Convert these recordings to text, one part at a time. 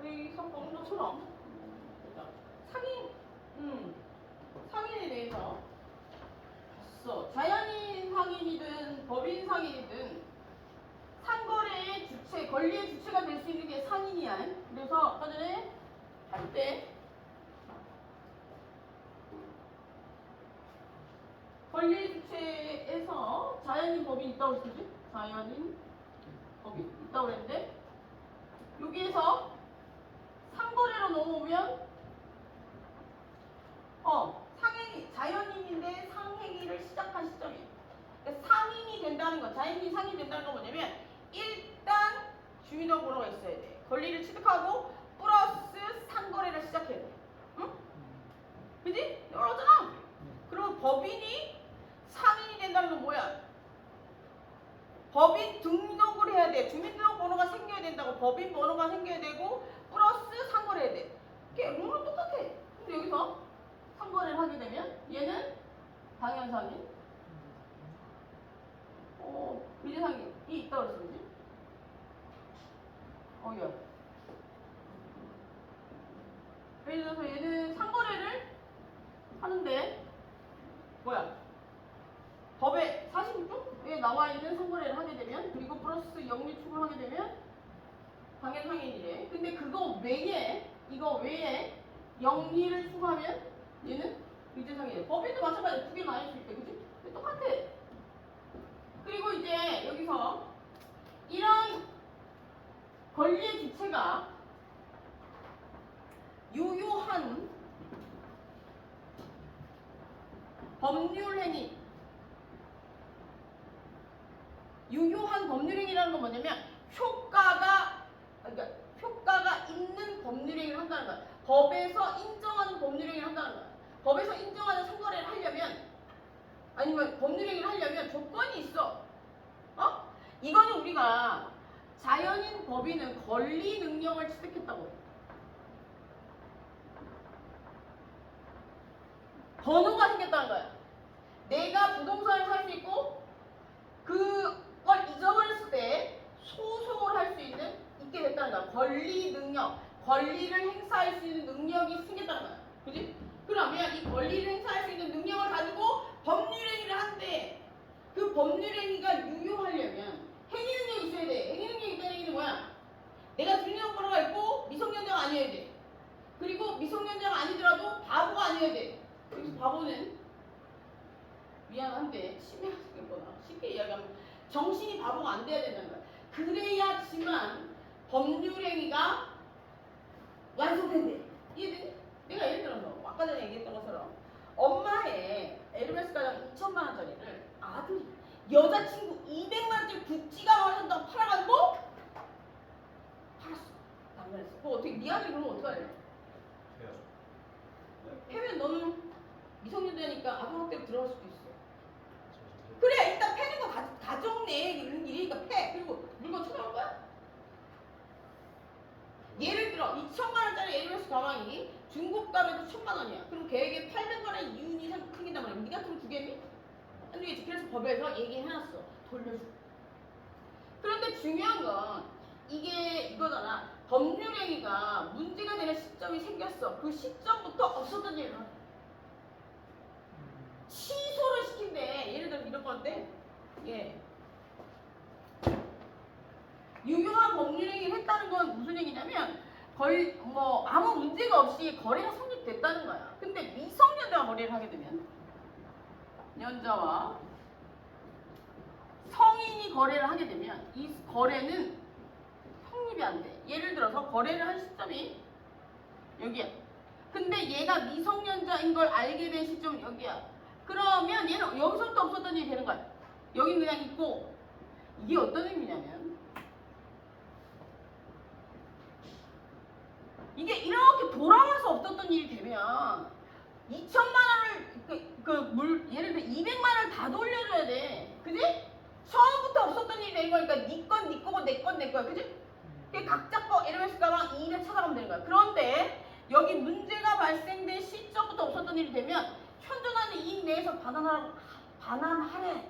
이 성공도처럼 상인, 상인에 대해서 봤어. 자연인 상인이든 법인 상인이든 상거래의 주체, 권리의 주체가 될 수 있는 게 상인이야. 그래서 아까 전에 할 때 권리의 주체에서 자연인 법인 있다고 했지? 자연인 법인 있다고 그랬는데 여기에서 상거래로 넘어오면 자연인인데 상행위를 시작한 시점이에요. 그러니까 상인이 된다는 건, 자연인이 상인이 된다는 건 뭐냐면 일단 주민등록번호가 있어야 돼. 권리를 취득하고 플러스 상거래를 시작해야 돼. 응? 그지? 이러잖아. 그리고 법인이 상인이 된다는 건 뭐야? 법인 등록을 해야 돼. 주민등록번호가 생겨야 된다고. 법인 번호가 생겨야 되고 플러스 상거래해야 돼. 이게 룰은 똑같아. 근데 여기서 상거래를 하게 되면 얘는 당연상인, 미래상인이 있다고 그랬어, 그지? 야. 예를 들어서 얘는 상거래를 하는데 뭐야? 법에 46조에 나와 있는 상거래를 하게 되면 그리고 플러스 영리축을 하게 되면 당연상인이래. 근데 그거 외에 이거 외에 영리를 추가하면 얘는 미제상인이래. 법인도 마찬가지로 두 개 나뉠 수 있대, 그지? 똑같아. 그리고 이제 여기서 이런 권리의 주체가 유효한 법률행위, 유효한 법률행위라는 건 뭐냐면 그러니까 효과가 있는 법률행위를 한다는 거야. 법에서 인정하는 법률행위를 한다는 거야. 법에서 인정하는 상거래를 하려면 아니면 법률행위를 하려면 조건이 있어. 이거는 우리가 자연인 법인은 권리 능력을 취득했다고 해. 번호가 생겼다는 거야. 내가 부동산을 살 수 있고 그걸 잊어버렸을 때 소송을 할 수 있게 됐다는 거야. 권리 능력, 권리를 행사할 수 있는 능력이 생겼다는 거야. 그지? 그러면 이 권리를 행사할 수 있는 능력을 가지고 법률행위를 한대. 그 법률행위가 유효하려면 행위 능력이 있어야 돼. 행위 능력이 있다는 얘기는 뭐야? 내가 주민등록번호가 있고 미성년자가 아니어야 돼. 그리고 미성년자가 아니더라도 바보가 아니어야 돼. 여기서 바보는 미안한데 심해하거나 쉽게 이야기하면 정신이 바보가 안 돼야 된다는 거야. 그래야지만 법률행위가 완성된대. 이해되니? 내가 예를 들어서 아까 전에 얘기했던 것처럼 엄마의 에르메스 가방 2천만 원짜리를 아들이 여자친구 200만 원짜리 구찌가 마련다고 팔아가지고 팔았어. 남자했어. 그거 어떻게 네 아들이 그러면 어떡할래? 패면 너는 미성년자니까 아동학대로 들어갈 수도 있어. 그래 일단 패는 거 가정내 이런 일이니까 패. 그리고 물건 찾아올 거야? 예를 들어 2천만 원짜리 에르메스 가방이 중고가에도 1,000만 원이야. 그럼 걔에게 800만 원의 이윤이 생긴단 말이야. 네가 돈 주겠니? 안 되겠지. 그래서 법에서 얘기해놨어. 돌려줘. 그런데 중요한 건 이게 이거잖아. 법률행위가 문제가 되는 시점이 생겼어. 그 시점부터 없었던 일을 하는 거야. 취소를 시킨대. 예를 들어 이런 건데 유효한 법률행위를 했다는 건 무슨 얘기냐면 아무 문제가 없이 거래가 성립됐다는 거야. 근데 미성년자가 거래를 하게 되면 년자와 성인이 거래를 하게 되면 이 거래는 성립이 안 돼. 예를 들어서 거래를 한 시점이 여기야. 근데 얘가 미성년자인 걸 알게 된 시점은 여기야. 그러면 얘는 여기서부터 없었던 일이 되는 거야. 여긴 그냥 있고. 이게 어떤 의미냐면 이게 이렇게 돌아와서 없었던 일이 되면 2천만 원을 예를 들어 200만 원을 다 돌려줘야 돼. 그지? 처음부터 없었던 일이 되는 거니까 네 건 네 거고 내 건 내 거야. 그지? 각자 거 에르메스 가방 200 찾아가면 되는 거야. 그런데 여기 문제가 발생된 시점부터 없었던 일이 되면 현존하는 이익 내에서 반환하래.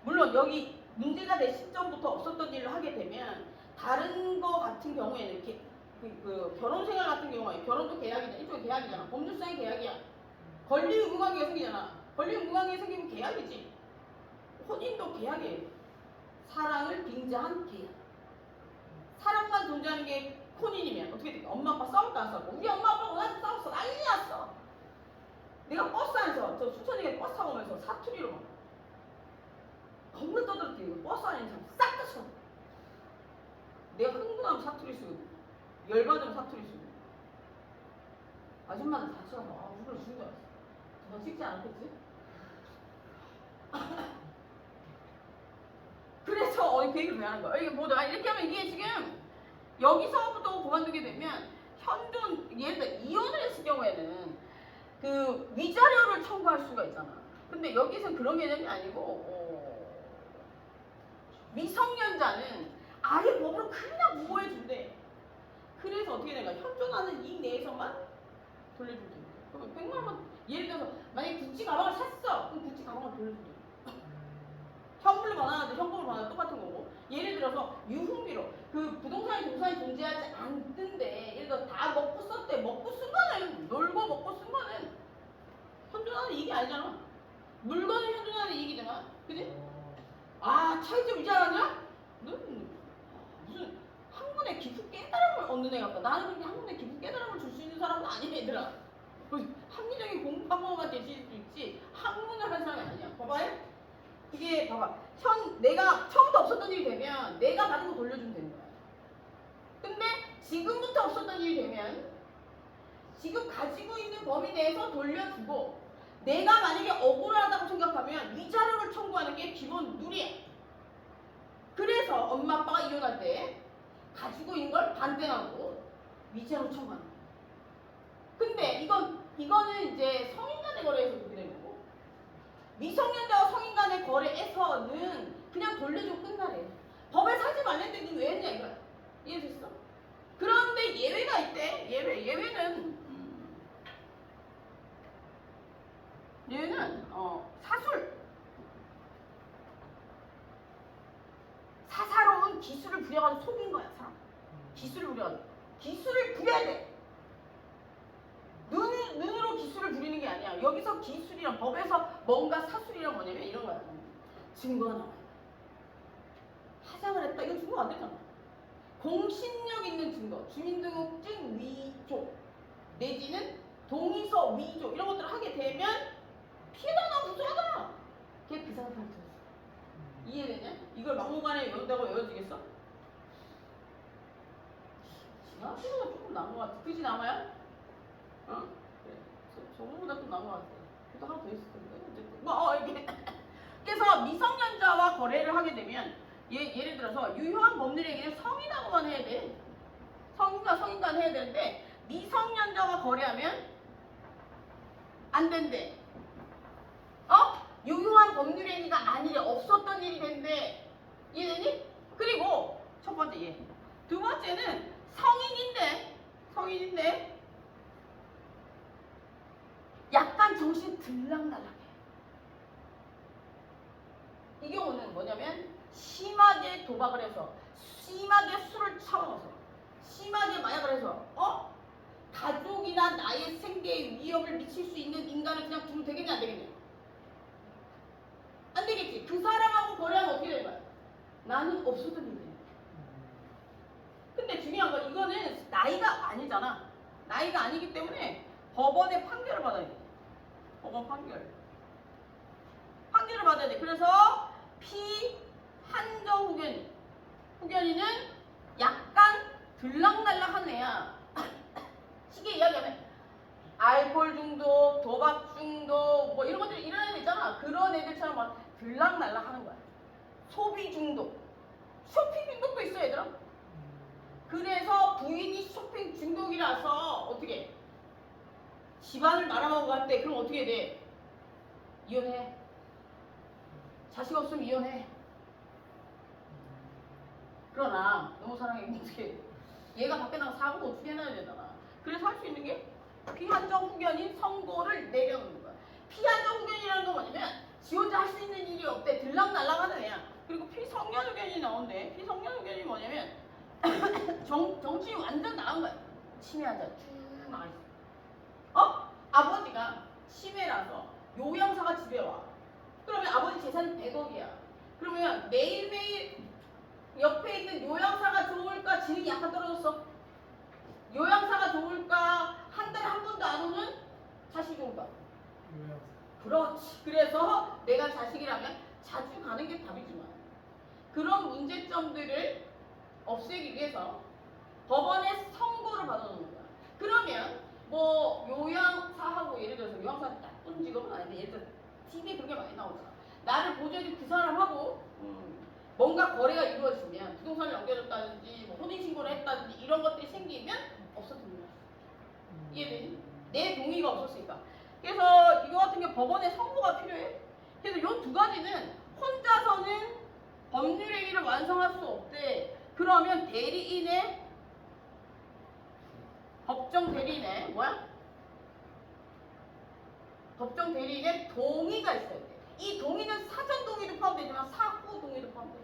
물론 여기 문제가 될 시점부터 없었던 일을 하게 되면 다른 거 같은 경우에는 그 결혼 생활 같은 경우에 결혼도 계약이잖아. 일종의 계약이잖아. 법률상의 계약이야. 권리 의무관계가 생기잖아. 권리 의무관계가 생기면 계약이지. 혼인도 계약이에요. 사랑을 빙자한 계약. 사랑만 존재하는 게 혼인이면 어떻게 될까? 엄마 아빠 싸울까 안 싸울까? 우리 엄마 아빠가 나한테 싸웠어. 난리 났어. 내가 버스 안에서 저 수천이가 버스 타고 오면서 사투리로 막 겁나 떠들었더니 버스 안에 있는 사람 싹 다 쳐. 내가 흥분하면 사투리 쓰고 열받으면 사투리 쓰고 아줌마들 다 쳐서 우리를 죽인 줄 알았어. 너 찍지 않았겠지? 그래서 그 얘기를 왜 하는 거야? 이게 뭐다? 이렇게 하면 이게 지금 여기서부터 그만두게 되면 현존 예를 들어 이혼을 했을 경우에는 그 위자료를 청구할 수가 있잖아. 근데 여기서 그런 개념이 아니고 미성년자는 아예 법으로 그냥 무효해 준대. 그래서 어떻게 되나 현존하는 이익 내에서만 돌려주면 돼. 그러면 100만 원 예를 들어서 만약에 구찌 가방을 샀어. 그럼 구찌 가방을 돌려준대. 현물로 받아도 현금으로 받아도 똑같은 거고. 예를 들어서 유흥비로 그 부동산이 동산이 존재하지 않던데 예를 들어 다 먹고 썼대. 먹고 쓴 거는 놀고 먹고 쓴 거는 현존하는 이익이 아니잖아. 물건은 현존하는 이익이잖아. 그지? 아 차이점 이제 알았냐? 넌 무슨 학문의 깊은 깨달음을 얻는 애 같다. 나는 그렇게 학문의 깊은 깨달음을 줄 수 있는 사람은 아니야 얘들아. 합리적인 공부학원가 될 수 있지 학문을 한 사람이 아니야. 봐봐요. 이게 봐봐. 내가 처음부터 없었던 일이 되면 내가 받은 거 돌려주면 되는 거야. 근데 지금부터 없었던 일이 되면 지금 가지고 있는 범위 내에서 돌려주고 내가 만약에 억울하다고 생각하면 위자료를 청구하는 게 기본 룰이야. 그래서 엄마 아빠가 이혼할 때 가지고 있는 걸 반대하고 위자료 청구하는 거야. 근데 이거는 이제 성인 간의 거래에서 그렇게 되는 거고 미성년자와 성인 간의 거래에서는 그냥 돌려주고 끝나래. 법에 사지 말랬는데 너 왜 했냐 이거야. 이해됐어? 그런데 예외가 있대. 예외는 사사로운 기술을 부려가지고 속인 거야 사람. 기술을 부려가지고 기술을 부려야 돼. 눈으로 기술을 부리는 게 아니야. 여기서 기술이란 법에서 뭔가 사술이란 뭐냐면 이런 거야. 증거가 나와요. 하장을 했다. 이건 증거가 안 되잖아. 공신력 있는 증거, 주민등록증 위조 내지는 동의서 위조 이런 것들을 하게 되면 피해자가 무죄하다. 걔 그 사람 발표했어. 이해되냐? 이걸 막무가내 외운다고 외워지겠어? 지나치는 건 조금 나은 것 같아. 그지 남아요? 어? 그래. 저거보다 좀 나은 것 같아. 그래도 하나 더 있을 텐데. 어쨌든. 이게. 그래서 미성년자와 거래를 하게 되면 예를 들어서 유효한 법률행위는 성인하고만 해야 돼. 성인과 성인간 해야 되는데 미성년자와 거래하면 안 된대. 유효한 법률행위가 아니래. 없었던 일이 된대. 이해되니? 그리고 첫 번째 얘. 두 번째는 성인인데 약간 정신 들락날락해. 이 경우는 뭐냐면 심하게 도박을 해서 심하게 술을 처먹어서 심하게 마약을 해서 가족이나 나의 생계에 위협을 미칠 수 있는 인간을 그냥 두면 되겠냐 안 되겠냐? 안 되겠지. 그 사람하고 거래하면 어떻게 될 거야? 나는 없었던 일이야. 근데 중요한 건 이거는 나이가 아니잖아. 나이가 아니기 때문에 법원의 판결을 받아야 돼. 법원 판결을 받아야 돼. 그래서 피한정 후견인은 약간 들락날락한 애야. 쉽게 이야기하면 알코올 중독, 도박 중독 뭐 이런 것들이 일어나야 되잖아. 그런 애들처럼 막 들락날락하는 거야. 소비 중독, 쇼핑 중독도 있어 얘들아. 그래서 부인이 쇼핑 중독이라서 어떻게 집안을 말아먹고 갔대. 그럼 어떻게 돼? 이혼해. 자식 없으면 이혼해. 그러나 너무 사랑해. 어떻게 얘가 밖에 나가 사고도 어떻게 해놔야 되잖아. 그래서 할 수 있는 게 피한정 후견인 선고를 내려놓는 거야. 피한정 후견이라는 건 뭐냐면 지 혼자 할 수 있는 일이 없대. 들락날락하는 애야. 그리고 피성년 의견이 나오는데 피성년 의견이 뭐냐면 정신이 완전 나은 거야. 치매환자 쭉 나와 있어. 아버지가 치매라서 요양사가 집에 와. 그러면 아버지 재산이 100억이야. 그러면 매일매일 옆에 있는 요양사가 좋을까? 지능이 약간 떨어졌어. 요양사가 좋을까? 한 달에 한 번도 안 오는 자식이 좋을까? 요양사. 그렇지. 그래서 내가 자식이라면 자주 가는 게 답이지만 그런 문제점들을 없애기 위해서 법원에 선고를 받아놓는 거야. 그러면 뭐 요양사하고 예를 들어서 요양사 나쁜 직업은 아닌데 예를 들어 TV에 그렇게 많이 나오잖아. 나를 보조해준 그 사람하고 뭔가 거래가 이루어지면 부동산을 넘겨줬다든지 뭐 혼인신고를 했다든지 이런 것들이 생기면 없어집니다. 이해되니? 내 동의가 없었으니까. 그래서 이거 같은 게 법원에 선고가 필요해. 그래서 이 두 가지는 혼자서는 법률행위를 완성할 수 없대. 그러면 대리인의 법정 대리인의 뭐야? 법정 대리인의 동의가 있어야 돼. 이 동의는 사전 동의도 포함되지만 사후 동의도 포함돼.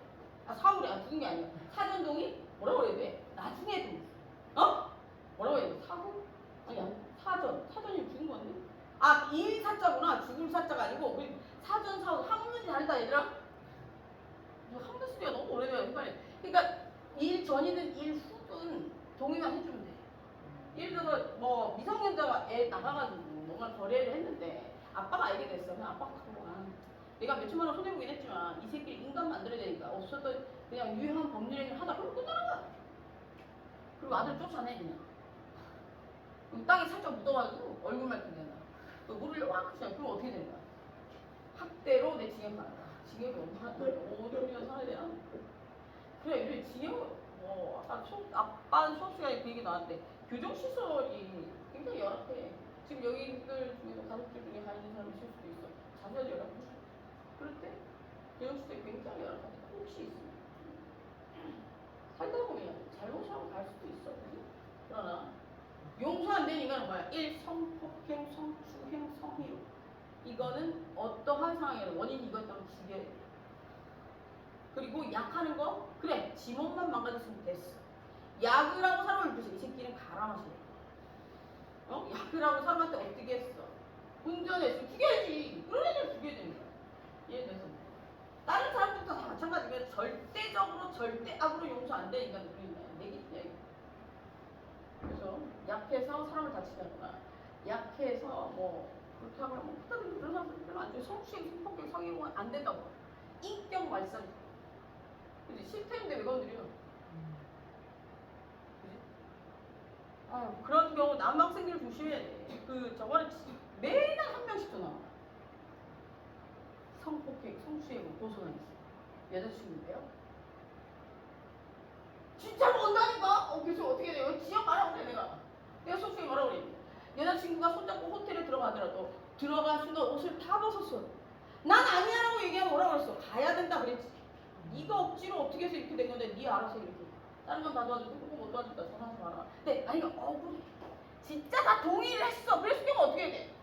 사후래. 죽은 게 아니야. 사전 동의? 뭐라고 그래야 돼? 나중에 동의. 뭐라고 해야 돼? 사후? 아니야. 사전이 죽은 건데? 일 사자구나. 죽을 사자가 아니고 우리 사전 사후 한문이 다르다 얘들아. 한문 쓰기가 너무 오래돼요. 그러니까 일 전이든 일 후든 동의만 해주면 돼. 예를 들어서 뭐 미성년자가 애 나가가지고 뭔가 거래를 했는데 아빠가 알게 됐어. 그냥 아빠가 내가 몇천만 원 손해보긴 했지만 이 새끼를 인간 만들어야 되니까 없었던 그냥 유효한 법률행위를 하다 그러면 끝나는 거야. 그리고 아들 쫓아내 그냥. 땅에 살짝 묻어가지고 얼굴만 그냥 물을 확 그냥 그럼 어떻게 되는 거야? 학대로 내 징역 받는다. 징역이 얼마나 5년 살아야 되나? 그래 이제 징역 아빠는 수업 시간에 그 얘기 나왔는데 교정시설이 굉장히 열악해. 지금 여기들 중에서 가족들 중에 가 있는 사람이 있을 수도 있어. 자세하게 열악해. 그럴 때 교정시설이 굉장히 열악하니까 혹시 있으면 살다 보면 잘못하고 갈 수도 있어. 그치? 그러나 용서 안 되는 인간은 뭐야? 1. 성폭행, 성추행, 성희롱. 이거는 어떠한 상황에는 원인이 이거였다면 죽여야 돼. 그리고 약하는 거? 그래 지몸만 망가졌으면 됐어. 약을 하고 사람을 부시 이 새끼는 갈아 마시네. 약을 하고 사람한테 어떻게 했어? 운전했어. 죽여야지. 그런 애들 죽여야 되는 거야. 이해돼서 다른 사람들도 다 마찬가지면 절대적으로 절대악으로 용서 안 되는 인간들 우리는 내기냐 이거. 그래서 약해서 사람을 다치잖아. 약해서 뭐 그렇게 하거나 뭐 그다음에 그런 사람들 안 돼. 성추행, 성폭행, 성희롱은 안 된다고. 인격 말살. 그지? 싫다는데 왜 건드려? 그지? 그런 경우 남학생들 조심해야 돼. 저번에 매달 한 명씩 전화 와. 성폭행, 성추행 고소당했어. 여자친구인데요. 진짜로 온다니까? 그래서 어떻게 돼요? 지역 말하고 그래 내가 솔직히 뭐라고 그래. 여자친구가 손잡고 호텔에 들어가더라도 들어간 순간 옷을 다 벗었어. 난 아니야라고 얘기하면 뭐라고 그랬어? 가야 된다 그랬지. 네가 억지로 어떻게 해서 이렇게 된 건데 네 알아서 이렇게. 다른 건 다 도와주고 그거 못 도와준다 전화하지 마라. 근데 아니 억울해. 진짜 다 동의를 했어. 그랬을 경우 어떻게 돼?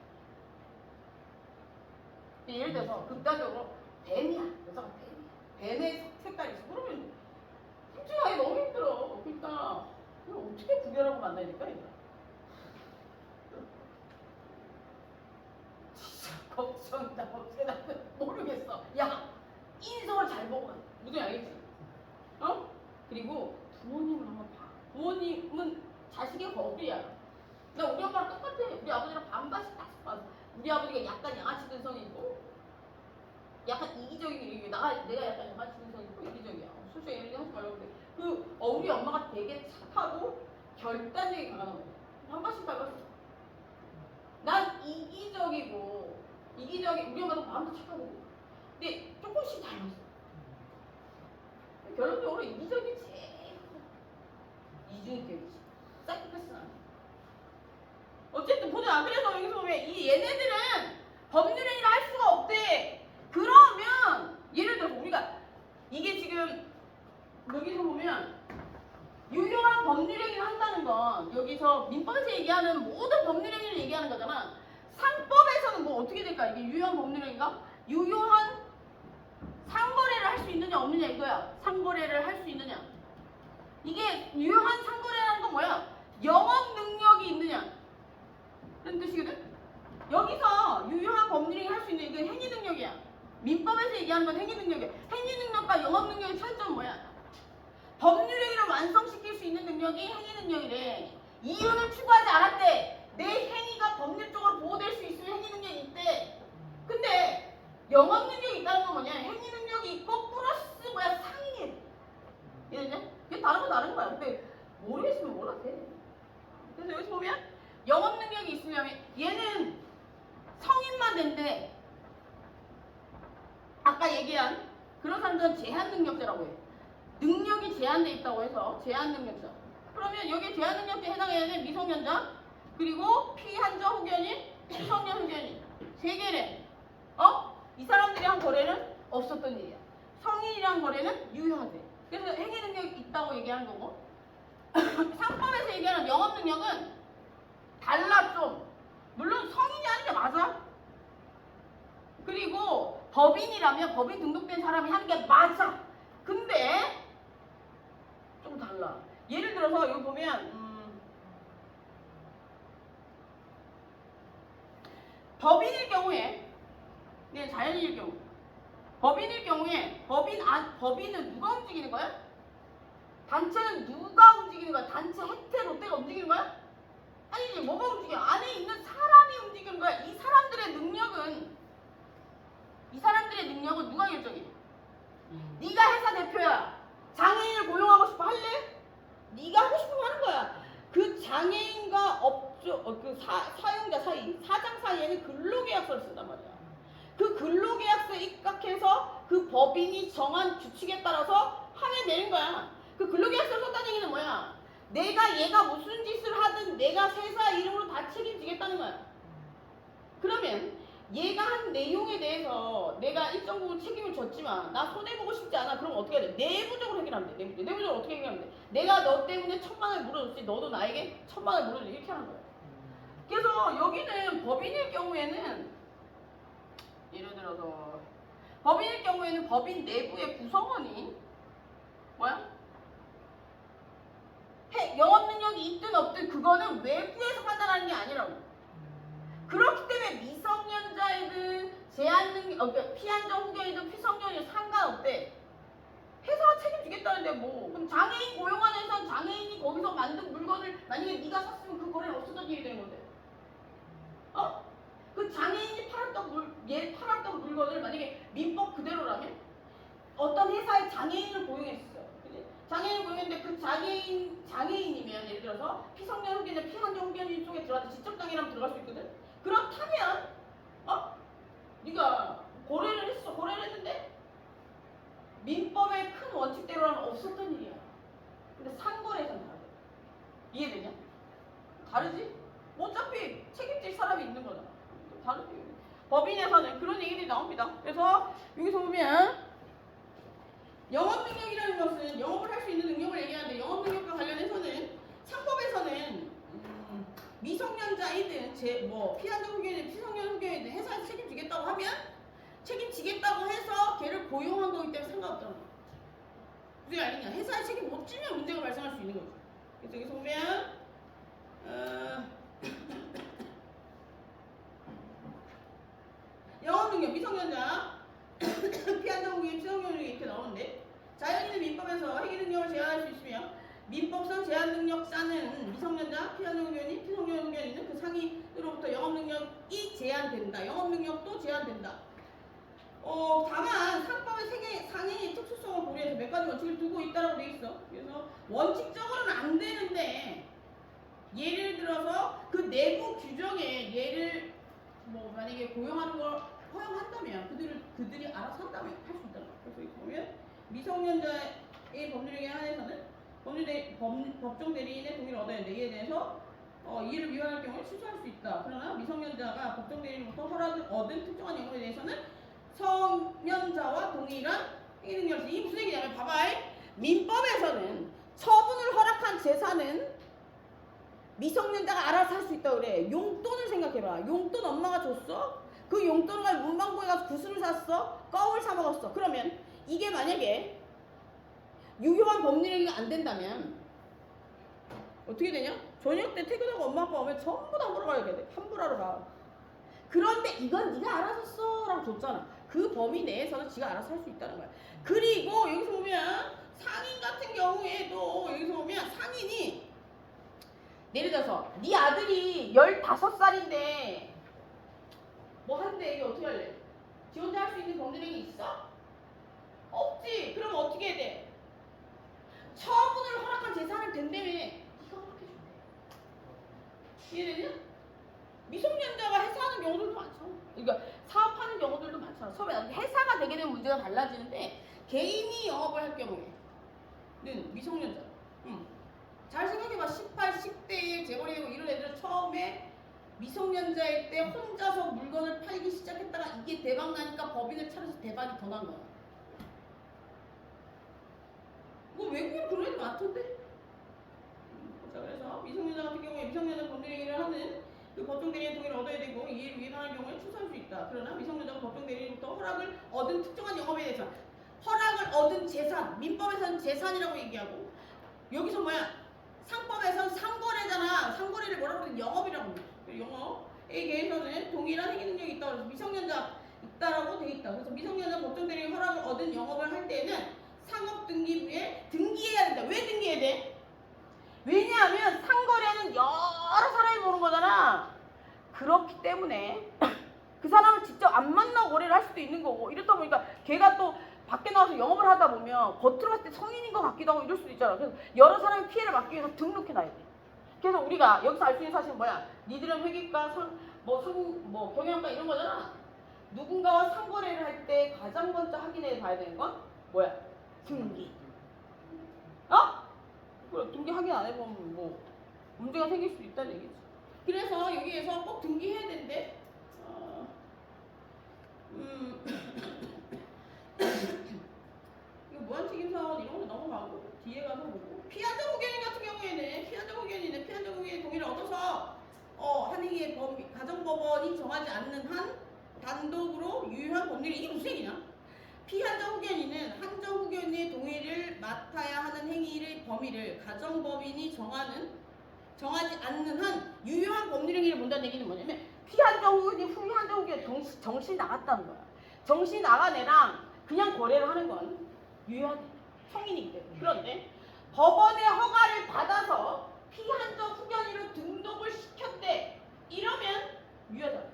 예를 들어서 극단적으로 뱀이야. 여자가 뱀이야. 뱀의 색깔이 있어. 그러면 솔직하게 너무 힘들어. 그러니까 이걸 어떻게 구별하고 만나니까 얘들아. 진짜 걱정이다. 어떻게 나는 모르겠어. 야 인성을 잘 보고 무슨 알겠지? 그리고 부모님을 한번 봐. 부모님은 자식의 거울이야. 나 우리 아빠랑 똑같아. 우리 아버지랑 반반씩 딱 봤어. 우리 아버지가 약간 양아치 근성이 있고 약간 이기적인 얘기. 내가 약간 양아치 근성이 있고 이기적이야. 솔직히 이런 얘기 하지 말라고 그래. 우리 엄마가 되게 착하고 결단력이 강한 거야. 반반씩 닮았어. 난 이기적이고 우리 엄마도 마음도 착하고 근데 조금씩 닮았어. 결론적으로 이기적이 제일 이중인격이지. 사이코패스는 아니야. 어쨌든 보자. 그래서 여기서 보면 얘네들은 법률행위를 할 수가 없대. 그러면 예를 들어서 우리가 이게 지금 여기서 보면 유효한 법률행위를 한다는 건 여기서 민법에서 얘기하는 모든 법률행위를 얘기하는 거잖아. 상법에서는 뭐 어떻게 될까? 이게 유효한 법률행위가? 유효한 상거래를 할 수 있느냐 없느냐 이거야. 상거래를 할 수 있느냐. 이게 유효한 상거래라는 건 뭐야? 영업 능력이 있느냐 그런 뜻이거든. 여기서 유효한 법률행위 할 수 있는 이건 행위 능력이야. 민법에서 얘기하는 건 행위 능력이야. 행위 능력과 영업 능력의 차이점은 뭐야? 법률행위를 완성시킬 수 있는 능력이 행위 능력이래. 이윤을 추구하지 않았대. 내 행위가 법률적으로 보호될 수 있으면 행위 능력이 있대. 근데 영업 능력이 있다는 건 뭐냐? 행위 능력이 있고 플러스 뭐야? 상위. 이해됐냐? 이게 다른 거 다른 거야. 근데 모르겠으면 몰라 돼. 그래서 여기서 보면 영업 능력이 있으면 얘는 성인만 된대. 아까 얘기한 그런 사람들은 제한 능력자라고 해. 능력이 제한돼 있다고 해서 제한 능력자. 그러면 여기 제한 능력자에 해당해야 되는 미성년자 그리고 피한자 혹여인 미성년 혹여인 세 개래. 이 사람들이 한 거래는 없었던 일이야. 성인이랑 거래는 유효하대. 그래서 행위 능력이 있다고 얘기하는 거고 상법에서 얘기하는 영업 능력은 달라 좀. 물론 성인이 하는 게 맞아. 그리고 법인이라면 법인 등록된 사람이 하는 게 맞아. 근데 좀 달라. 예를 들어서 여기 보면 법인일 경우에 자연인일 경우 법인일 경우에 법인은 누가 움직이는 거야? 단체는 누가 움직이는 거야? 단체 혜택 롯데가 움직이는 거야? 아니지. 뭐가 움직여? 안에 있는 사람이 움직이는 거야. 이 사람들의 능력은 누가 결정해? 네가 회사 대표야. 장애인을 고용하고 싶어 할래? 네가 하고 싶으면 하는 거야. 그 장애인과 사용자 사이, 사장 사이에는 근로계약서를 쓴단 말이야. 그 근로계약서에 입각해서 그 법인이 정한 규칙에 따라서 하면 되는 거야. 그 근로계약서를 썼다는 얘기는 뭐야? 얘가 무슨 짓을 하든 내가 회사 이름으로 다 책임지겠다는 거야. 그러면 얘가 한 내용에 대해서 내가 일정 부분 책임을 졌지만 나 손해보고 싶지 않아. 그럼 어떻게 해야 돼? 내부적으로 해결하면 돼. 내부적으로 어떻게 해결하면 돼? 내가 너 때문에 1,000만 원을 물어줬지. 너도 나에게 1,000만 원을 물어줘. 이렇게 하는 거야. 그래서 여기는 법인일 경우에는 예를 들어서 법인일 경우에는 법인 내부의 구성원이 뭐야? 영업 능력이 있든 없든 그거는 외부에서 판단하는 게 아니라고. 그렇기 때문에 미성년자이든 피한정 후견이든 피성년이든 상관없대. 회사가 책임지겠다는데 뭐. 그럼 장애인 고용하는 회사는 장애인이 거기서 만든 물건을 만약에 네가 샀으면 그 거래는 없었던 일이 되는 건데. 그 장애인이 팔았던 물건을 만약에 민법 그대로라면 어떤 회사에 장애인을 고용했어. 장애인을 고용했는데 그 장애인이면 예를 들어서 피성년 후견이나 피한정 후견인 쪽에 들어가서 지적장애라면 들어갈 수 있거든. 그렇다면 네가 고래를 했는데 민법의 큰 원칙대로라면 없었던 일이야. 근데 상거래에서는 다르다. 이해되냐? 다르지? 어차피 책임질 사람이 있는 거잖아. 다르지. 법인에서는 그런 얘기들이 나옵니다. 그래서 여기서 보면 영업 능력이라는 것은 영업을 할 수 있는 능력을 얘기하는데 영업 능력과 관련해서는 상법에서는 미성년자이든 피한정 후견이든 피성년 후견이든 회사에서 책임지겠다고 하면 책임지겠다고 해서 걔를 고용한 거기 때문에 상관없다는 거야. 무슨 알겠냐? 회사에 책임 못 지면 문제가 발생할 수 있는 거지. 그래서 여기서 보면 영업 능력 미성년자 피한정 후견 피성년 후견 이렇게 나오는데 자연인은 민법에서 행위 능력을 제한할 수 있으며 민법상 제한 능력자는 미성년자, 피한정 후견인, 피성년 후견인은 그 상위로부터 영업 능력이 제한된다. 영업 능력도 제한된다. 다만 상법의 상위 특수성을 고려해서 몇 가지 원칙을 두고 있다라고 돼 있어. 그래서 원칙적으로는 안 되는데 예를 들어서 그 내부 규정에 얘를 만약에 고용하는 걸 허용한다면 그들이 알아서 한다면 할 수 있다는 거야. 그래서 여기 보면 미성년자의 법률행위에 한해서는 법정 대리인의 동의를 얻어야 되는데 이에 대해서 이를 위반할 경우에 취소할 수 있다. 그러나 미성년자가 법정 대리인으로부터 허락을 얻은 특정한 영업에 대해서는 성년자와 동일한 행위 능력이 있다. 이게 무슨 얘기냐면 봐봐. 민법에서는 처분을 허락한 재산은 미성년자가 알아서 할 수 있다고 그래. 용돈을 생각해봐. 용돈 엄마가 줬어? 그 용돈을 가지고 문방구에 가서 구슬을 샀어? 껌을 사 먹었어. 그러면 이게 만약에 유효한 법률행위가 안 된다면 어떻게 되냐? 저녁 때 퇴근하고 엄마 아빠 오면 전부 다 물어가야 돼. 환불하러 가. 그런데 이건 네가 알아서 써라고 줬잖아. 그 범위 내에서는 지가 알아서 할 수 있다는 거야. 그리고 여기서 보면 상인 같은 경우에도 여기서 보면 상인이 예를 들어서 네 아들이 15살인데 뭐 한대. 이게 어떻게 할래? 지 혼자 할 수 있는 법률행위 있어? 없지. 그럼 어떻게 해야 돼? 처분을 허락한 재산을 된다며 네가 허락해준대. 이해되냐? 미성년자가 회사하는 경우들도 많잖아. 그러니까 사업하는 경우들도 많잖아. 처음에 회사가 되게 되면 문제가 달라지는데 개인이 영업을 할 경우에는 미성년자. 잘 생각해봐. 18, 10대에 재벌이고 이런 애들은 처음에 미성년자일 때 혼자서 물건을 팔기 시작했다가 이게 대박 나니까 법인을 차려서 대박이 더 난 거야. 뭐 외국인 그런 애들 많던데? 자, 그래서 미성년자 같은 경우에 미성년자 법률행위를 하는 그 법정 대리인 동의를 얻어야 되고 이에 위반할 경우에 추수할 수 있다. 그러나 미성년자가 법정 대리인부터 허락을 얻은 특정한 영업에 대해서 허락을 얻은 재산, 민법에서는 재산이라고 얘기하고 여기서 뭐야? 상법에서는 상거래잖아. 상거래를 뭐라고 그러지? 영업이라고 그래. 영업에 대해서는 동일한 행위 능력이 있다고 해서 미성년자 있다라고 돼 있다. 그래서 미성년자 법정 대리인 허락을 얻은 영업을 할 때는 상업등기부에 등기해야 된다. 왜 등기해야 돼? 왜냐하면 상거래는 여러 사람이 보는 거잖아. 그렇기 때문에 그 사람을 직접 안 만나고 거래를 할 수도 있는 거고 이렇다 보니까 걔가 또 밖에 나와서 영업을 하다 보면 겉으로 봤을 때 성인인 것 같기도 하고 이럴 수도 있잖아. 그래서 여러 사람의 피해를 막기 위해서 등록해놔야 돼. 그래서 우리가 여기서 알 수 있는 사실은 뭐야? 니들은 회계과, 경영학과 이런 거잖아. 누군가와 상거래를 할 때 가장 먼저 확인해 봐야 되는 건 뭐야? 등기. 어? 그래, 등기 확인 안 해보면 뭐 문제가 생길 수도 있다는 얘기지. 그래서 여기에서 꼭 등기해야 된대. 이거 무한책임사원 이런 거 넘어가고 뒤에 가서 보고 피한자 후견인 같은 경우에는 피한자 후견인의 동의를 얻어서 한 행위의 가정법원이 정하지 않는 한 단독으로 유효한 법률이 이게 무슨 얘기냐? 피한자 후견인은 한정 후견인의 동의를 맡아야 하는 행위의 범위를 가정법인이 정하지 않는 한 유효한 법률 행위를 본다는 얘기는 뭐냐면 피한정 후견인, 후한정 후견인 정신이 나갔다는 거야. 정신이 나간 애랑 그냥 거래를 하는 건 유효한 성인이기 때문에. 그런데 법원의 허가를 받아서 피한정 후견인으로 등록을 시켰대. 이러면 유효하잖아.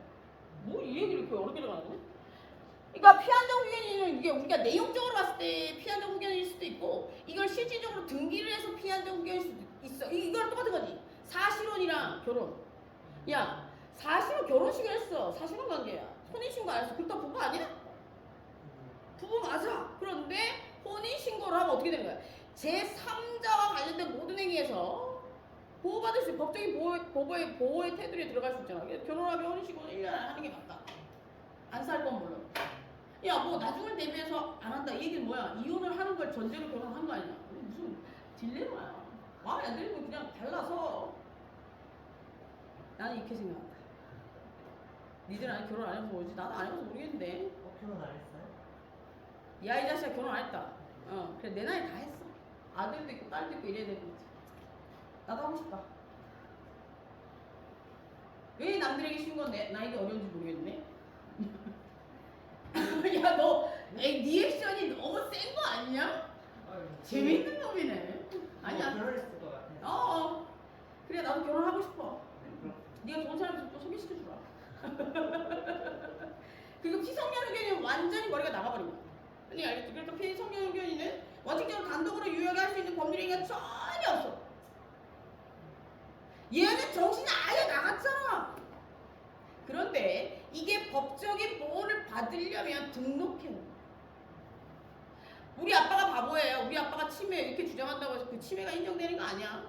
뭐 이 얘기를 이렇게 어렵게 들어가는 그러니까 피한정 후견인은 이게 우리가 내용적으로 봤을 때 피한정 후견일 수도 있고 이걸 실질적으로 등기를 해서 피한정 후견일 수도 있어. 이거랑 똑같은 거지. 사실혼이랑 결혼. 야, 사실혼 결혼식을 했어. 사실혼 관계야. 혼인신고 안 했어. 그렇다 부부 아니야? 부부 맞아. 그런데 혼인신고를 하면 어떻게 되는 거야? 제3자와 관련된 모든 행위에서 보호받을 수 있는 법적인 보호의 테두리에 들어갈 수 있잖아. 결혼하면 혼인신고는 1년 안에 하는 게 맞다. 안 살 건 물론. 야, 뭐 나중을 대비해서 안 한다. 이 얘기는 뭐야? 이혼을 하는 걸 전제로 결혼한 거 아니야? 무슨 딜레마야. 마음에 안 들면 그냥 달라서. 나는 이렇게 생각한다. 니들 아직 결혼 안 해서 모르지? 나도 안 해봐서 모르겠는데. 결혼 안 했어요? 야, 이 자식아 결혼 안 했다. 그래 내 나이 다 했어. 아들도 있고 딸도 있고 이래야 되는 거지. 나도 하고 싶다. 왜 남들에게 쉬운 건 나에게 어려운지 모르겠네. 야, 너 리액션이 너무 센 거 아니냐? 재밌는 놈이네. 아니야. 결혼했을 것 같아요. 그래, 나도 결혼하고 싶어. 네가 좋은 사람 좀 소개시켜주라. 그리고 피성년 의견이 완전히 머리가 나가버린 거야. 언니 알겠지? 그래서 피성년 의견이는 원칙적으로 단독으로 유효하게 할 수 있는 법률 행위가 전혀 없어. 얘는 정신이 아예 나갔잖아. 그런데 이게 법적인 보호를 받으려면 등록해야 돼. 우리 아빠가 바보예요. 우리 아빠가 치매 이렇게 주장한다고 해서 그 치매가 인정되는 거 아니야.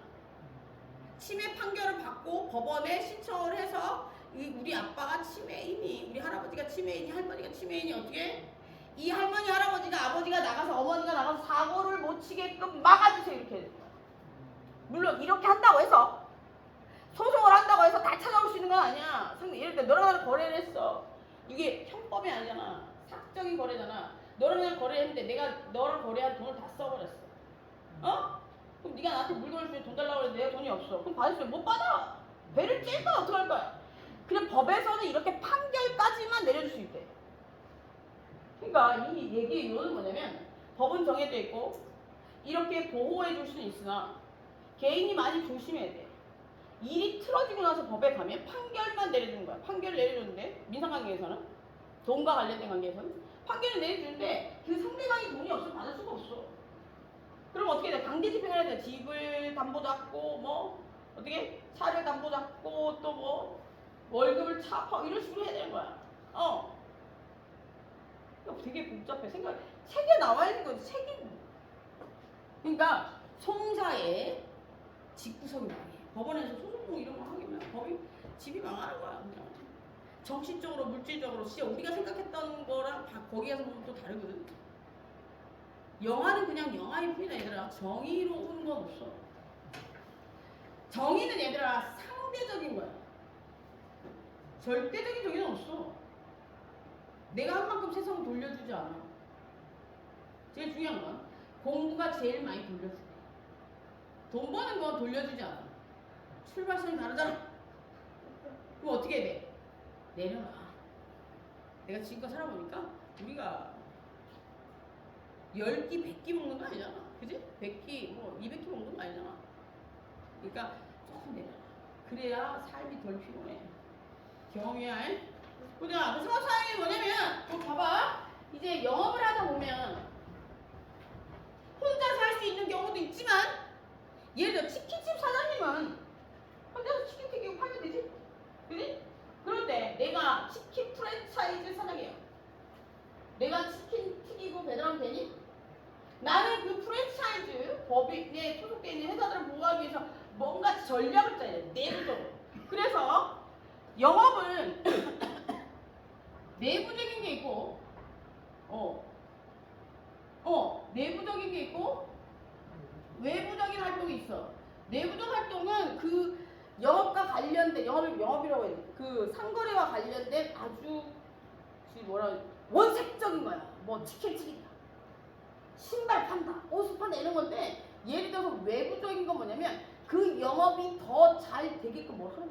치매 판결을 받고 법원에 신청을 해서 우리 아빠가 치매인이, 우리 할아버지가 치매인이, 할머니가 치매인이 어떻게? 이 할머니, 할아버지가 아버지가 나가서 어머니가 나가서 사고를 못 치게끔 막아주세요. 이렇게. 물론 이렇게 한다고 해서 소송을 한다고 해서 다 찾아올 수 있는 건 아니야. 예를 들어 너랑 나랑 거래를 했어. 이게 형법이 아니잖아. 사적인 거래잖아. 너랑 그냥 거래했는데 내가 너랑 거래한 돈을 다 써버렸어. 어? 그럼 네가 나한테 물건을 주면 돈 달라고 그랬는데 내가 돈이 없어. 그럼 받았으면 못 받아. 배를 찔 거야. 어떡할 거야? 그냥 법에서는 이렇게 판결까지만 내려줄 수 있대. 그러니까 이 얘기의 이유는 뭐냐면 법은 정해져 있고 이렇게 보호해 줄 수는 있으나 개인이 많이 조심해야 돼. 일이 틀어지고 나서 법에 가면 판결만 내려주는 거야. 판결을 내려주는데 민사관계에서는 돈과 관련된 관계에서는 판결을 내려주는데 그 상대방이 돈이 없으면 받을 수가 없어. 그럼 어떻게 돼? 강제 집행을 해야 돼. 집을 담보 잡고 뭐 어떻게 차를 담보 잡고 또 뭐 월급을 차파 이런 식으로 해야 되는 거야. 되게 복잡해. 책에 나와 있는 거지. 책이. 그러니까 송사에 집구석이 망해. 법원에서 소송용 이런 거 하기면 법이 집이 망하는 거야. 그냥. 정신적으로 물질적으로 진짜 우리가 생각했던 거랑 거기 가서 보면 또 다르거든. 영화는 그냥 영화일 뿐이다 얘들아. 정의로운 건 없어. 정의는 얘들아 상대적인 거야. 절대적인 정의는 없어. 내가 한 만큼 세상을 돌려주지 않아. 제일 중요한 건 공부가 제일 많이 돌려주네. 돈 버는 건 돌려주지 않아. 출발선이 다르잖아. 그럼 어떻게 해야 돼? 내려놔. 내가 지금껏 살아보니까 우리가 10끼, 100끼 먹는 거 아니잖아. 그지? 100끼, 뭐 200끼 먹는 거 아니잖아. 그러니까 조금 내려놔. 그래야 삶이 덜 피곤해. 경험이야. 보자. 그 상업사항이 뭐냐면 또 봐봐. 이제 영업을 하다 보면 혼자서 할 수 있는 경우도 있지만 예를 들어 치킨집 사장님은 혼자서 치킨 튀기고 팔면 되지? 그지? 그런데 내가 치킨 프랜차이즈 사장이야. 내가 치킨 튀기고 배달하면 되니? 나는 그 프랜차이즈 법인에 소속되어 있는 회사들을 보호하기 위해서 뭔가 전략을 짜야 돼. 내부적으로. 그래서 영업은 내부적인 게 있고 내부적인 게 있고 외부적인 활동이 있어. 내부적 활동은 그 영업과 관련된 영업이라고 해야 돼. 그 상거래와 관련된 아주 원색적인 거야. 뭐 치킨 튀긴다, 신발 판다, 옷을 판다 이런 건데 예를 들어서 외부적인 건 뭐냐면 그 영업이 더 잘 되게끔 뭘 하는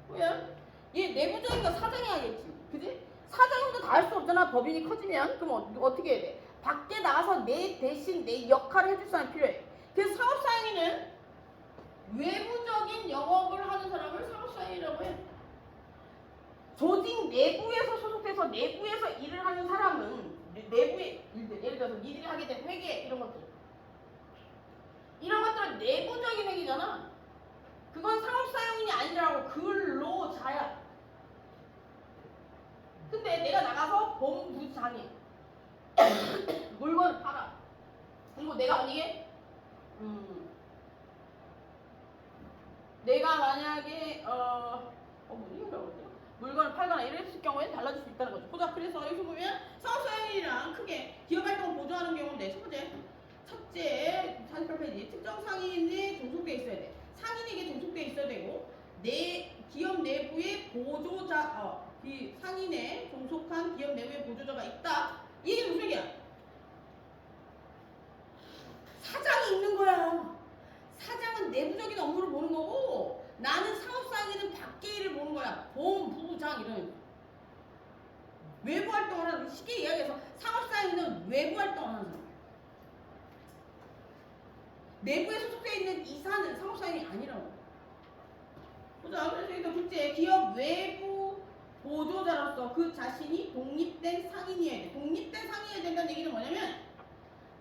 거야. 얘 내부적인 건 사장이 하겠지, 그지? 사장이 혼자 다 할 수 없잖아. 법인이 커지면. 그럼 어떻게 해야 돼? 밖에 나가서 내 대신 내 역할을 해줄 사람이 필요해. 그래서 사업사행위는 외부적인 영업을 하는 사람을 사업사행위라고 해. 조직 내부에서 소속돼서 내부에서 일을 하는 사람은 내부의 일들, 예를 들어서 니들이 하게 된 회계 이런 것들은 내부적인 회계잖아. 그건 사업사용인이 아니라고 근로자야. 근데 내가 나가서 본부장이 물건을 팔아. 그리고 내가 만약에 내가 만약에 물건을 팔거나 이랬을 경우에 달라질 수 있다는 거죠. 보자. 그래서 여기서 보면 사업사행위랑 크게 기업활동을 보조하는 경우인데 첫째 48페이지 특정 상인에 종속돼 있어야 돼. 상인에게 종속돼 있어야 되고 기업 내부에 보조자 이 상인에 종속한 기업 내부에 보조자가 있다. 이게 무슨 얘기야? 사장이 있는 거야. 사장은 내부적인 업무를 보는 거고 나는 사업상에는 밖의 일을 보는 거야. 본부장 이런 외부 활동을 하는, 쉽게 이야기해서 사업상에는 외부 활동을 하는 사람. 내부에 소속되어 있는 이사는 사업상이 아니라고. 보자. 그래서 여기서 둘째, 기업 외부 보조자로서 그 자신이 독립된 상인이어야 돼. 독립된 상인이어야 된다는 얘기는 뭐냐면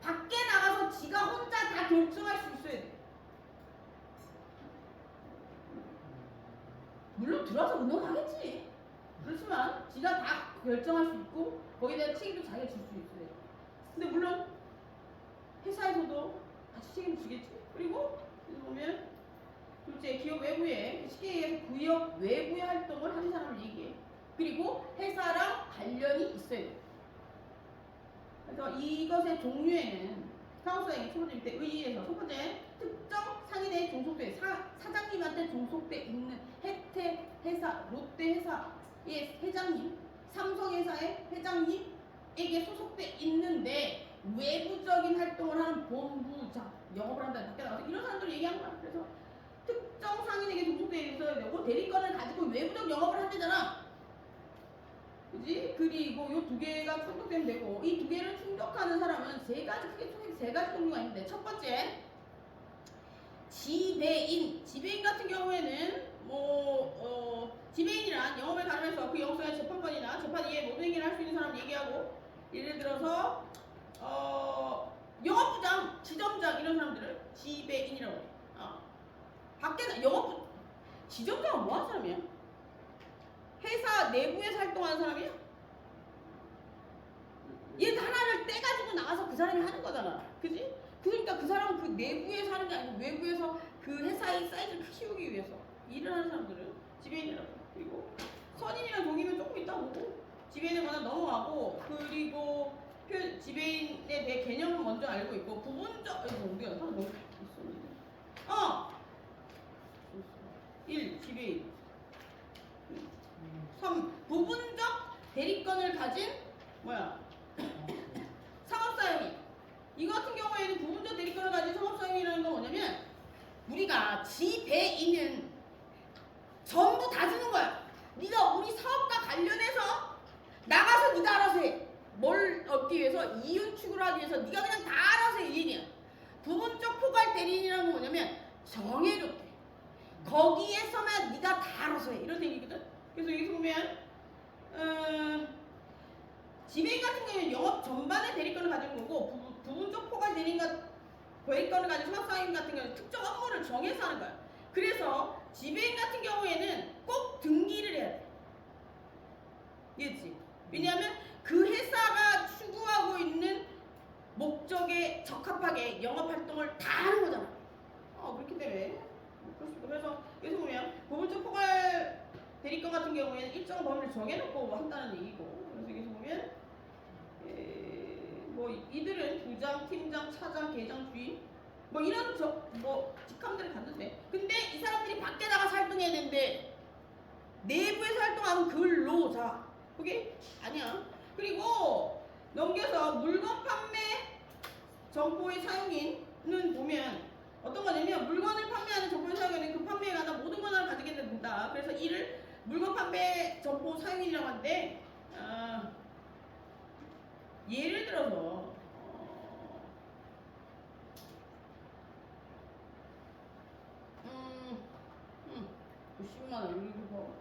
밖에 나가서 지가 혼자 다 결정할 수 있어야 돼. 물론 들어와서 운동을 하겠지. 그렇지만 지가 다 결정할 수 있고 거기에 대한 책임도 자기가 질 수 있어야 돼. 근데 물론 회사에서도 같이 책임을 지겠지. 그리고 보면 둘째, 기업 외부에 쉽게 얘기해서 구역 외부의 활동을 하는 사람을 얘기해. 그리고 회사랑 관련이 있어야 돼. 그래서 이것의 종류에는 사업사행위 첫 번째 밑에 의의에서 첫 번째 특정 상인에 종속돼 사장님한테 종속돼 있는 혜택 회사, 롯데 회사의 회장님, 삼성 회사의 회장님, 본부에게 소속돼 있는데 외부적인 활동을 하는 본부장, 영업을 한다 밖에 나가서 이런 사람들 얘기한 거야. 그래서 특정 상인에게 종속돼 있어야 되고 대리권을 가지고 외부적 영업을 한다잖아. 그지? 그리고 요 두 개가 충족되면 되고 이 두 개를 충족하는 사람은 세 가지 크게 총액 세 가지 종류가 있는데 첫 번째 지배인. 지배인 같은 경우에는 지배인이란 영업을 가름해서 그 영업소의 재판권이나 재판 이외의 모든 행위를 할 수 있는 사람 얘기하고 예를 들어서 영업부장, 지점장 이런 사람들을 지배인이라고 해. 밖에 지점장은 뭐 하는 사람이야? 회사 내부에서 활동하는 사람이야? 얘 하나를 떼가지고 나가서 그 사람이 하는 거잖아. 그지? 그러니까 그 사람은 그 내부에서 하는 게 아니고 외부에서 그 회사의 사이즈를 키우기 위해서 일을 하는 사람들은 지배인이라고. 그리고 선인이랑 종이면 조금 있다 보고 지배인에 관한 넘어가고 그리고 지배인에 대해 개념을 먼저 알고 있고 부분적 이거 어디가 하나 더 있었는데 1. 지배인 3. 부분적 대리권을 가진 상업사용인. 이거 같은 경우에는 부분적 대리권을 가진 상업사용이라는 건 뭐냐면 우리가 지배인은 전부 다 주는 거야. 네가 우리 사업과 관련해서 나가서 네가 알아서 해. 뭘 얻기 위해서? 이윤 추구를 하기 위해서 네가 그냥 다 알아서 해. 이 얘기야. 부분적 포괄 대리인이라는 건 뭐냐면 정해줬대. 거기에서만 네가 다 알아서 해. 이런 얘기거든. 그래서 여기서 보면 지배인 같은 경우는 영업 전반의 대리권을 가지는 거고 부분적 포괄 대리권을 가진 상업사인 같은 경우는 특정 업무를 정해서 하는 거야. 그래서 지배인 같은 경우에는 꼭 등기를 해야 돼. 이해지? 왜냐하면 그 회사가 추구하고 있는 목적에 적합하게 영업 활동을 다 하는 거잖아. 그렇기 때문에 그래서 여기서 보면 부분적 포괄 대리권 같은 경우에는 일정 범위를 정해놓고 한다는 얘기고. 그래서 여기서 보면 이들은 부장, 팀장, 차장, 계장, 주임 이런 직함들을 갖는데 근데 이 사람들이 밖에 나가서 활동해야 되는데 내부에서 활동하는 근로자 그게 아니야. 그리고 넘겨서 물건 판매 점포의 사용인은 보면 어떤 거냐면 물건을 판매하는 점포의 사용인은 그 판매에 관한 모든 권한을 가지게 된다. 그래서 이를 물건 판매 점포 사용인이라고 하는데 예를 들어서 90만원 이거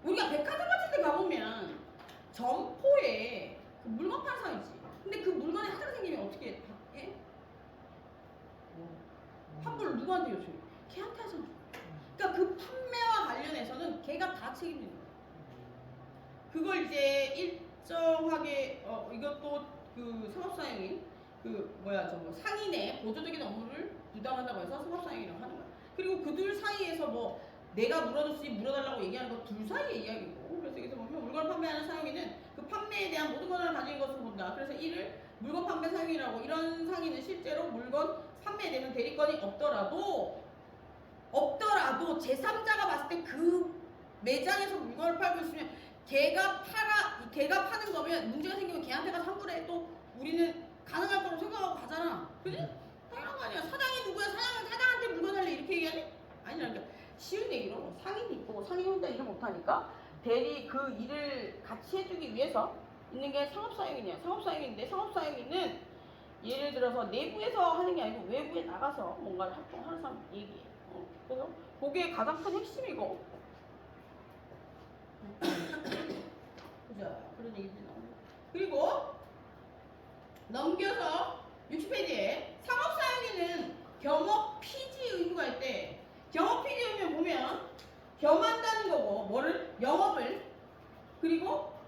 우리가 백화점 같은 데 가보면 점포에 그 물건 파는 사람이지. 근데 그 물건에 하자가 생기면 어떻게 해? 환불을 누구한테 요청해? 걔한테 하잖아. 그러니까 그 판매와 관련해서는 걔가 다 책임지는 거야. 그걸 이제 일정하게 이것도 그 상업사용인 상인의 보조적인 업무를 부담한다고 해서 상업사용이라고 하는 거야. 그리고 그들 사이에서 내가 물어줬으니 물어달라고 얘기하는 거 둘 사이의 이야기고. 그래서 여기서 보면 물건을 판매하는 사용인은 그 판매에 대한 모든 권한을 가진 것을 본다. 그래서 이를 물건 판매 사용이라고. 이런 상인은 실제로 물건 판매되는 대리권이 없더라도 제3자가 봤을 때 그 매장에서 물건을 팔고 있으면 걔가 파는 거면 문제가 생기면 걔한테 가서 환불해. 또 우리는 가능할 거라고 생각하고 가잖아. 그지? 당연한 거 아니야. 사장이 누구야? 사장한테 물건 살래 이렇게 얘기하니? 아니라니까. 쉬운 얘기로 상인이 있고 상인 혼자 일을 못하니까 대리 그 일을 같이 해주기 위해서 있는 게 상업사용인이야. 상업사용인데 상업사용인은 예를 들어서 내부에서 하는 게 아니고 외부에 나가서 뭔가를 활동하는 사람 얘기해. 그래서 그게 가장 큰 핵심이고. 보자. 그런 얘기들이 나오고. 그리고 넘겨서 60페이지에 상업사용인은 겸업 피지 의무가 있대. 겸업 피지 의무 보면 겸한다는 거고 뭐를? 영업을. 그리고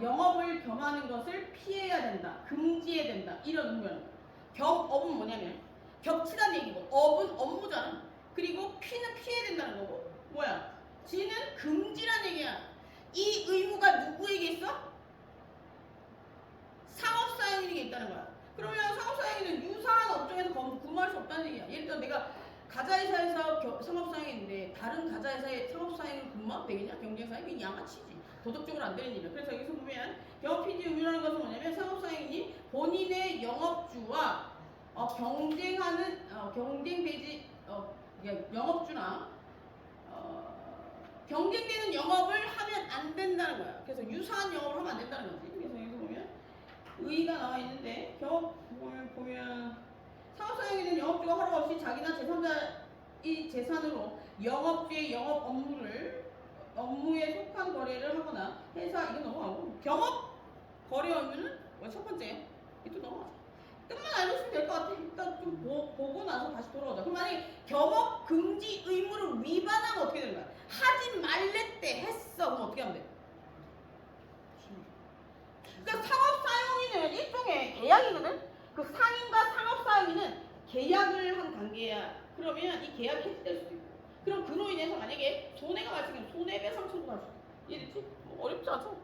영업을 겸하는 것을 피해야 된다. 금지해야 된다. 이런 의무라는 거야. 겸업은 뭐냐면 겹치다는 얘기고 업은 업무잖아. 그리고 피는 피해야 된다는 거고 지는 금지란 얘기야. 이 의무가 누구에게 있어? 상업사용인에게 있다는 거야. 그러면 상업사용인은 유사한 업종에서 근무할 수 없다는 얘기야. 예를 들어 내가 가자회사에서 상업사행인데 다른 가자회사의 상업사행을 근무하면 되겠냐? 경쟁사행이 양아치지. 도덕적으로 안 되는 일이야. 그래서 여기서 보면 영업 PD 의무라는 것은 뭐냐면 상업사행인이 본인의 영업주와 경쟁하는 경쟁되지 영업주나 경쟁되는 영업을 하면 안 된다는 거야. 그래서 유사한 영업을 하면 안 된다는 거지. 그래서 여기서 보면 의의가 나와 있는데 경업 보면 상업사행에는 영업주가 허락 없이 자기나 제3자의 재산으로 영업주의 영업 업무에 속한 거래를 하거나 회사 이거 넘어가고 경업 거래 의무는 첫 번째 이또 넘어가자. 끝만 알고 있으면 될 것 같아. 일단 좀 보고 나서 다시 돌아오자. 그럼 만약에 경업 금지 의무를 위반하면 어떻게 되는 거야? 하지 말랬대 했어. 그럼 어떻게 하면 돼? 그러니까 상업사용인은 일종의 계약이거든. 그 상인과 상업사용인은 계약을 한 관계야. 그러면 이 계약이 해지될 수도 있고. 그럼 그로 인해서 만약에 손해가 발생하면 손해배상 청구할 수도 있고. 이해됐지? 뭐 어렵지 않죠?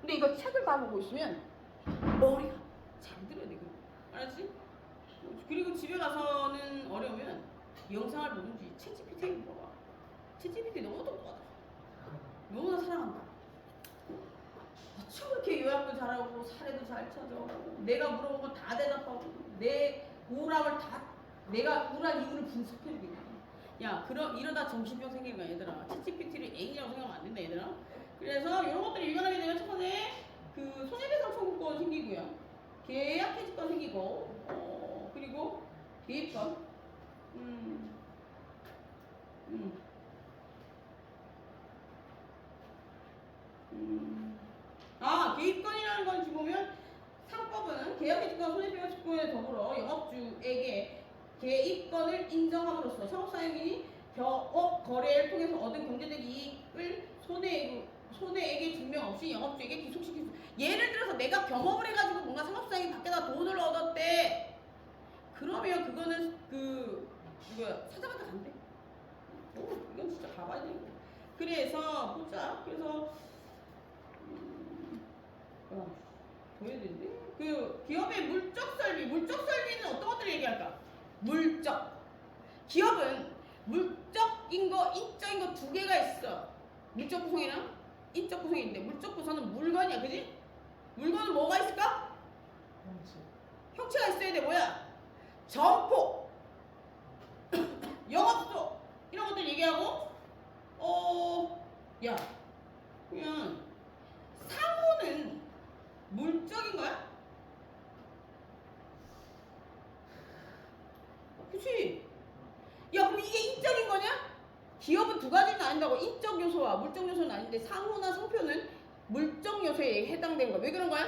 근데 이거 책을 다 보고 있으면 머리가 잠들어야 돼. 알았지? 그리고 집에 가서는 어려우면 영상을 보든지 챗GPT 물어봐. 챗GPT 너무 똑똑하다. 너무나 사랑한다. 어쩜 그렇게 요약도 잘하고 사례도 잘 찾아. 내가 물어본 거 다 대답하고 내 우울함을 다 내가 우울한 이유를 분석해주겠네. 야 그럼 이러다 정신병 생기는 거야 얘들아. 챗GPT를 애인이라고 생각하면 안 된다 얘들아. 그래서 이런 것들이 위반하게 되면 첫 번째 그 손해배상 청구권 생기고요. 계약 해지권 생기고 그리고 개입권 개입권이라는 건 지금 보면 상법은 계약 해지권 손해배상권에 더불어 영업주에게 개입권을 인정함으로써 상업사용인이 경업 거래를 통해서 얻은 경제적 이익을 손해액의 증명 없이 영업주에게 기속시킬 수. 예를 들어서 내가 경험을 해가지고 뭔가 상업사용이 밖에다 돈을 얻었대. 그러면 그거는 사장한테 간대. 이건 진짜 가봐야 되는 거야. 그래서 보자. 그래서 보여야 되는데. 그 기업의 물적 설비는 어떤 것들을 얘기할까? 물적. 기업은 물적인 거, 인적인 거 두 개가 있어. 물적 구성이랑 인적 구성이 있는데 물적 구성은 물건이야, 그지? 물건은 뭐가 있을까? 형체가 있어야 돼. 뭐야? 점포, 영업소 이런 것들 얘기하고 야 그냥 상호는 물적인 거야? 그치? 야 그럼 이게 인적인 거냐? 기업은 두 가지는 아닌다고. 인적 요소와 물적 요소는 아닌데 상호나 상표는 물적 요소에 해당되는 거야. 왜 그런 거야?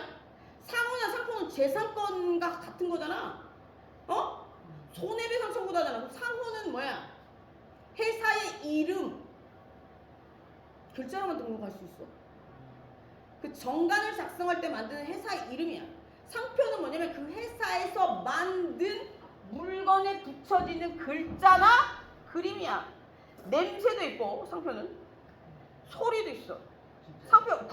상호나 상표는 재산권과 같은 거잖아. 손해배상 청구도 하잖아. 그럼 상호는 뭐야? 회사의 이름 글자로만 등록할 수 있어. 그 정관을 작성할 때 만드는 회사의 이름이야. 상표는 뭐냐면 그 회사에서 만든 물건에 붙여지는 글자나 그림이야. 냄새도 있고 상표는 소리도 있어. 상표를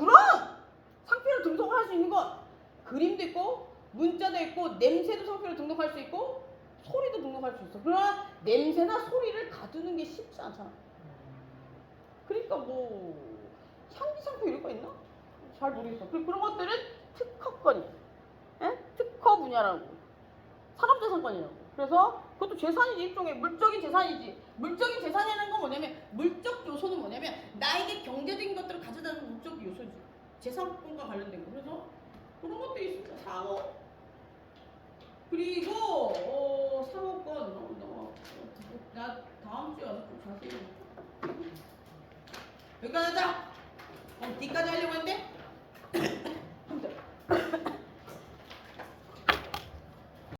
등록할 수 있는 건 그림도 있고 문자도 있고 냄새도 상표를 등록할 수 있고 소리도 등록할 수 있어. 그러나 냄새나 소리를 가두는 게 쉽지 않잖아. 그러니까 뭐 향기 상표 이런 거 있나? 잘 모르겠어. 그런 것들은 특허권이야. 특허 분야라고. 산업재산권이라고. 그래서 그것도 재산이지. 일종의 물적인 재산이지. 물적인 재산이라는 건 뭐냐면 물적 요소는 뭐냐면 나에게 경제적인 것들을 가져다 주는 물적 요소지. 재산권과 관련된 거. 그래서 그런 것들이 있습니다. 상호. 그리고 상호권. 나 다음 주에 와서 좀 자세히 여기까지 하자. D까지 하려고 했는데